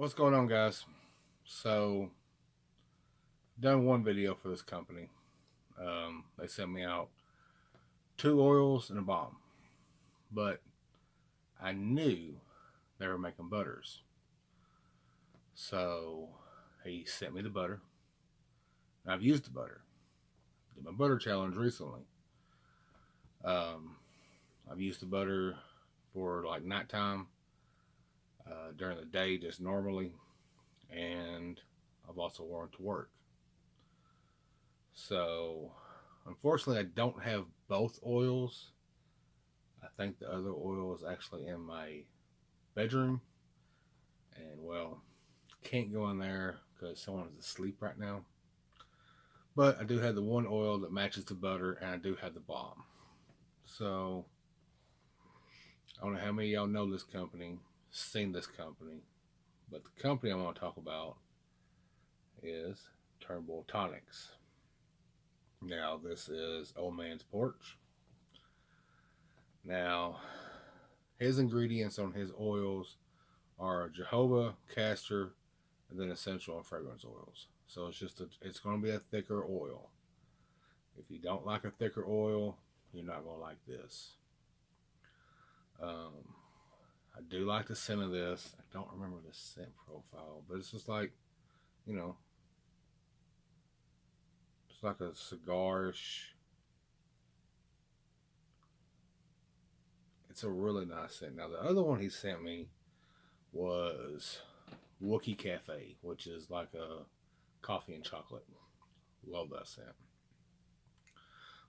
What's going on, guys? So, done one video for this company. They sent me out 2 oils and a balm, but I knew they were making butters. So, he sent me the butter, and I've used the butter. Did my butter challenge recently. Um, I've used the butter for like nighttime, during the day, just normally, and I've also worn it to work. So, unfortunately, I don't have both oils. I think the other oil is actually in my bedroom, and well, can't go in there because someone is asleep right now. But I do have the one oil that matches the butter, and I do have the balm. So, I don't know how many of y'all know this company, seen this company, but the company I want to talk about is TURNBULL Tonics. Now, this is Old Man's Porch. Now, his ingredients on his oils are jojoba, castor, and then essential and fragrance oils. So it's going to be a thicker oil. If you don't like a thicker oil, you're not going to like this. I do like the scent of this. I don't remember the scent profile, but it's just like, you know, it's like a cigarish. It's a really nice scent. Now, the other one he sent me was Wookie Cafe, which is like a coffee and chocolate. Love that scent.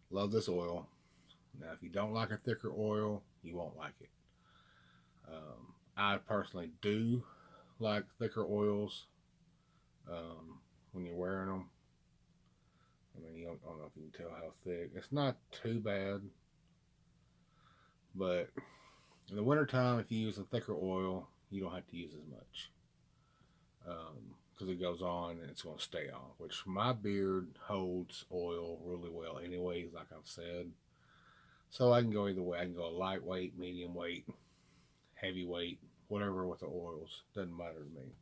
Love this oil. Now, if you don't like a thicker oil, you won't like it. I personally do like thicker oils when you're wearing them. I mean, I don't know if you can tell how thick. It's not too bad, but in the wintertime, if you use a thicker oil, you don't have to use as much because it goes on and it's going to stay on, which my beard holds oil really well anyways, like I've said. So I can go either way. I can go lightweight, medium weight, heavyweight, whatever with the oils. Doesn't matter to me.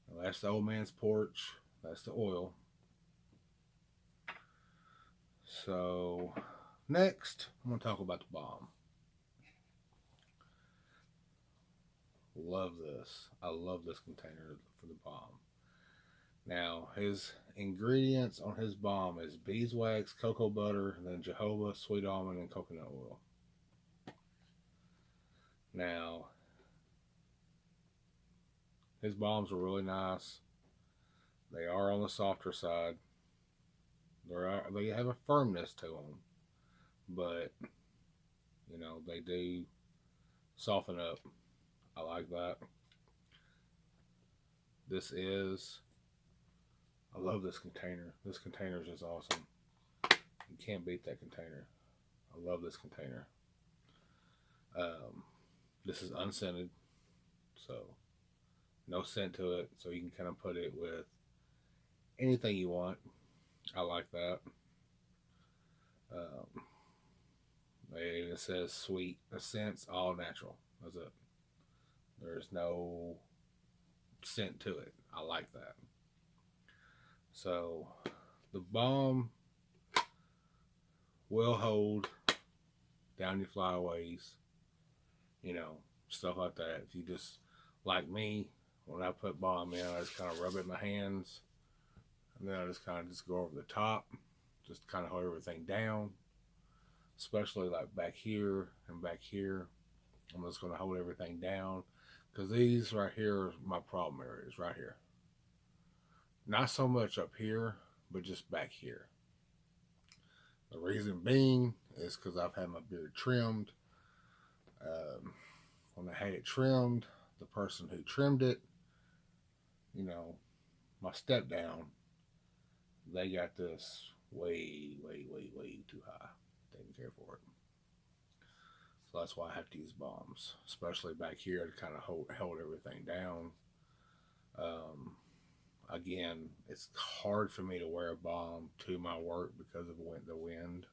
Now, that's the Old Man's Porch. That's the oil. So next, I'm going to talk about the balm. Love this. I love this container for the balm. Now, his ingredients on his balm is beeswax, cocoa butter, and then jojoba, sweet almond, and coconut oil. Now, his balms are really nice. They are on the softer side. They have a firmness to them, but they do soften up. I like that. I love this container. This container is just awesome. You can't beat that container. I love this container. This is unscented, so no scent to it, so you can kind of put it with anything you want. I like that. It says sweet, the scent's all natural. That's it. There's no scent to it. I like that. So the balm will hold down your flyaways, stuff like that. If you just, like me, when I put balm in, I just kind of rub it in my hands, and then I just kind of just go over the top, just kind of hold everything down, especially like back here and back here. I'm just going to hold everything down because these right here are my problem areas right here. Not so much up here, but just back here. The reason being is because I've had my beard trimmed. When I had it trimmed, the person who trimmed it, my step down, they got this way, way, way, way too high. They didn't care for it. So that's why I have to use balms, especially back here to kind of hold everything down. Again, it's hard for me to wear a balm to my work because of the wind.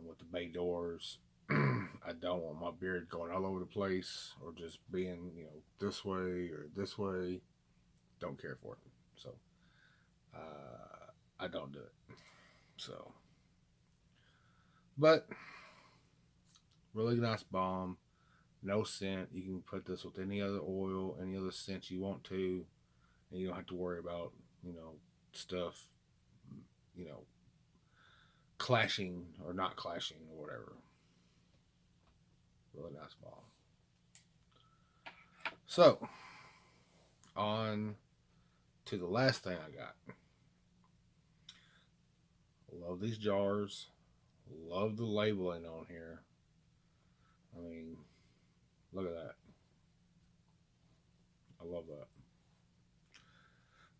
With the bay doors, I don't want my beard going all over the place or just being, this way or this way. Don't care for it. So I don't do it. So, but really nice balm. No scent. You can put this with any other oil, any other scent you want to, and you don't have to worry about, stuff, you know, clashing or not clashing or whatever. Really nice balm. So, on to the last thing I got. Love these jars. Love the labeling on here. I mean, look at that. I love that.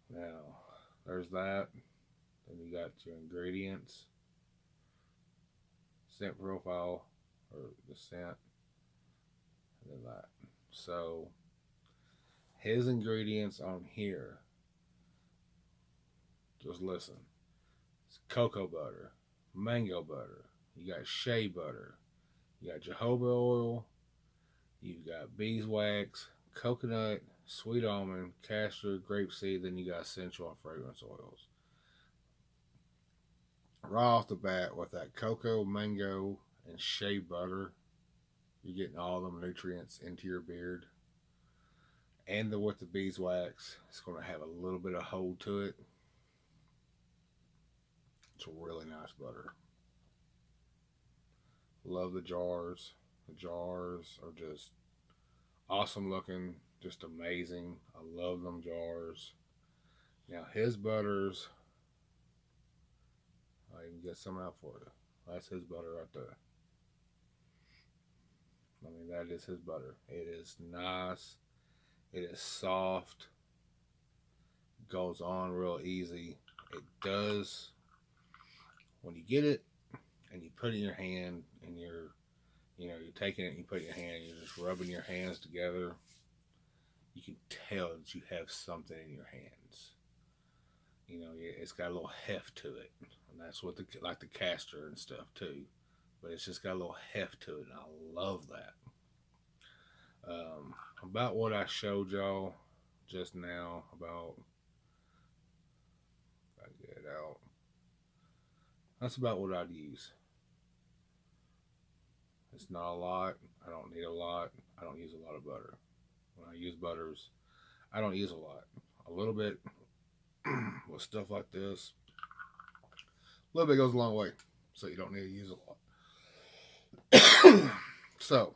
Now, there's that. Then you got your ingredients, scent profile, or the scent, and then that. So, his ingredients on here, just listen. It's cocoa butter, mango butter, you got shea butter, you got jojoba oil, you've got beeswax, coconut, sweet almond, castor, grapeseed, then you got essential and fragrance oils. Right off the bat, with that cocoa, mango, and shea butter, you're getting all them nutrients into your beard. And with the beeswax, it's going to have a little bit of hold to it. It's a really nice butter. Love the jars. The jars are just awesome looking, just amazing. I love them jars. Now his butters, I can get some out for you. That's his butter right there. I mean, that is his butter. It is nice. It is soft. Goes on real easy. It does. When you get it and you put it in your hand and you're taking it and you put it in your hand and you're just rubbing your hands together, you can tell that you have something in your hands. It's got a little heft to it, and that's what like the castor and stuff too. But it's just got a little heft to it, and I love that. About what I showed y'all just now about, if I get it out, that's about what I'd use. It's not a lot. I don't need a lot. I don't use a lot of butter. When I use butters, I don't use a lot. A little bit with stuff like this. A little bit goes a long way, so you don't need to use a lot. So,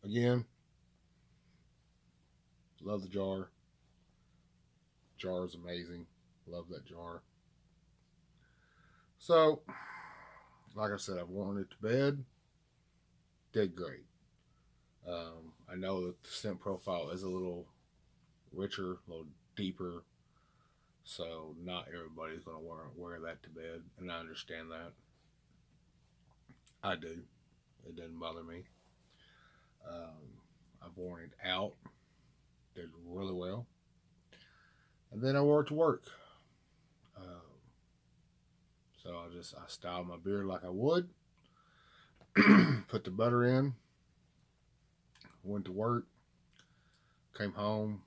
again, love the jar. Jar is amazing. Love that jar. So, like I said, I've worn it to bed. Did great. I know that the scent profile is a little richer, a little deeper. So not everybody's going to wear that to bed, and I understand that. I do. It doesn't bother me. I've worn it out. Did really well. And then I wore it to work. So I styled my beard like I would. Put the butter in. Went to work. Came home.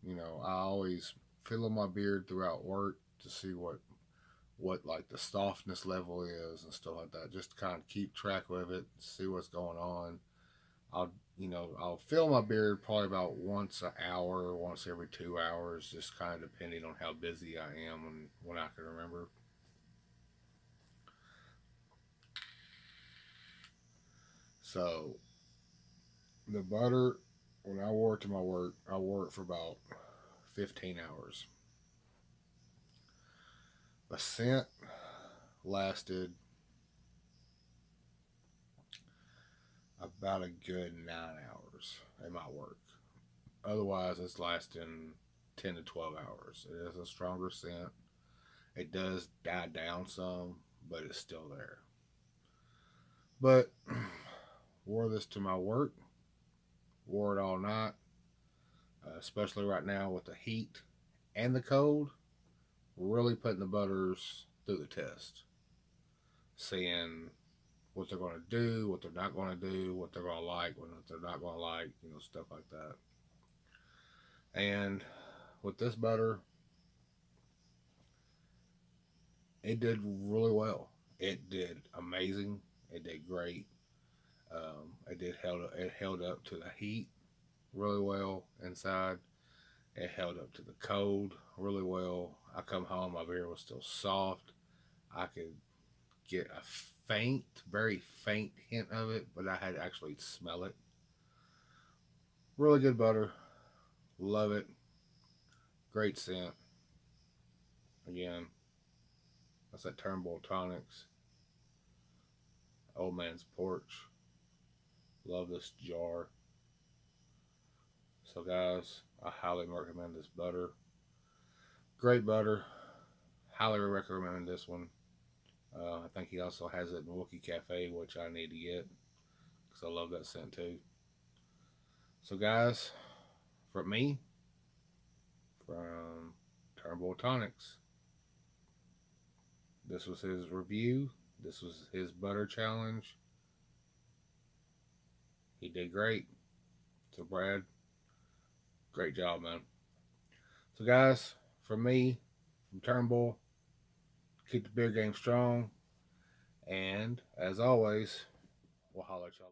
I always feel my beard throughout work to see what like the softness level is and stuff like that, just to kind of keep track of it, see what's going on. I'll feel my beard probably about once an hour, once every 2 hours, just kind of depending on how busy I am and when I can remember. So the butter, when I wore it to my work, I wore it for about 15 hours. The scent lasted about a good 9 hours at my work. Otherwise, it's lasting 10 to 12 hours. It is a stronger scent. It does die down some, but it's still there. But wore this to my work. Wore it all night. Especially right now with the heat and the cold. Really putting the butters through the test. Seeing what they're going to do, what they're not going to do, what they're going to like, what they're not going to like, stuff like that. And with this butter, it did really well. It did amazing. It did great. It held up to the heat really well inside. It held up to the cold really well. I come home, my beer was still soft. I could get a faint, very faint hint of it, but I had to actually smell it. Really good butter. Love it. Great scent. Again, that's that Turnbull Tonics. Old Man's Porch. Love this jar. So, guys, I highly recommend this butter. Great butter. Highly recommend this one. I think he also has it in Wookie Cafe, which I need to get because I love that scent too. So, guys, from me, from Turnbull Tonics, this was his review. This was his butter challenge. He did great. So, Brad, great job, man. So, guys, from me, from Turnbull, keep the beer game strong. And as always, we'll holler at y'all.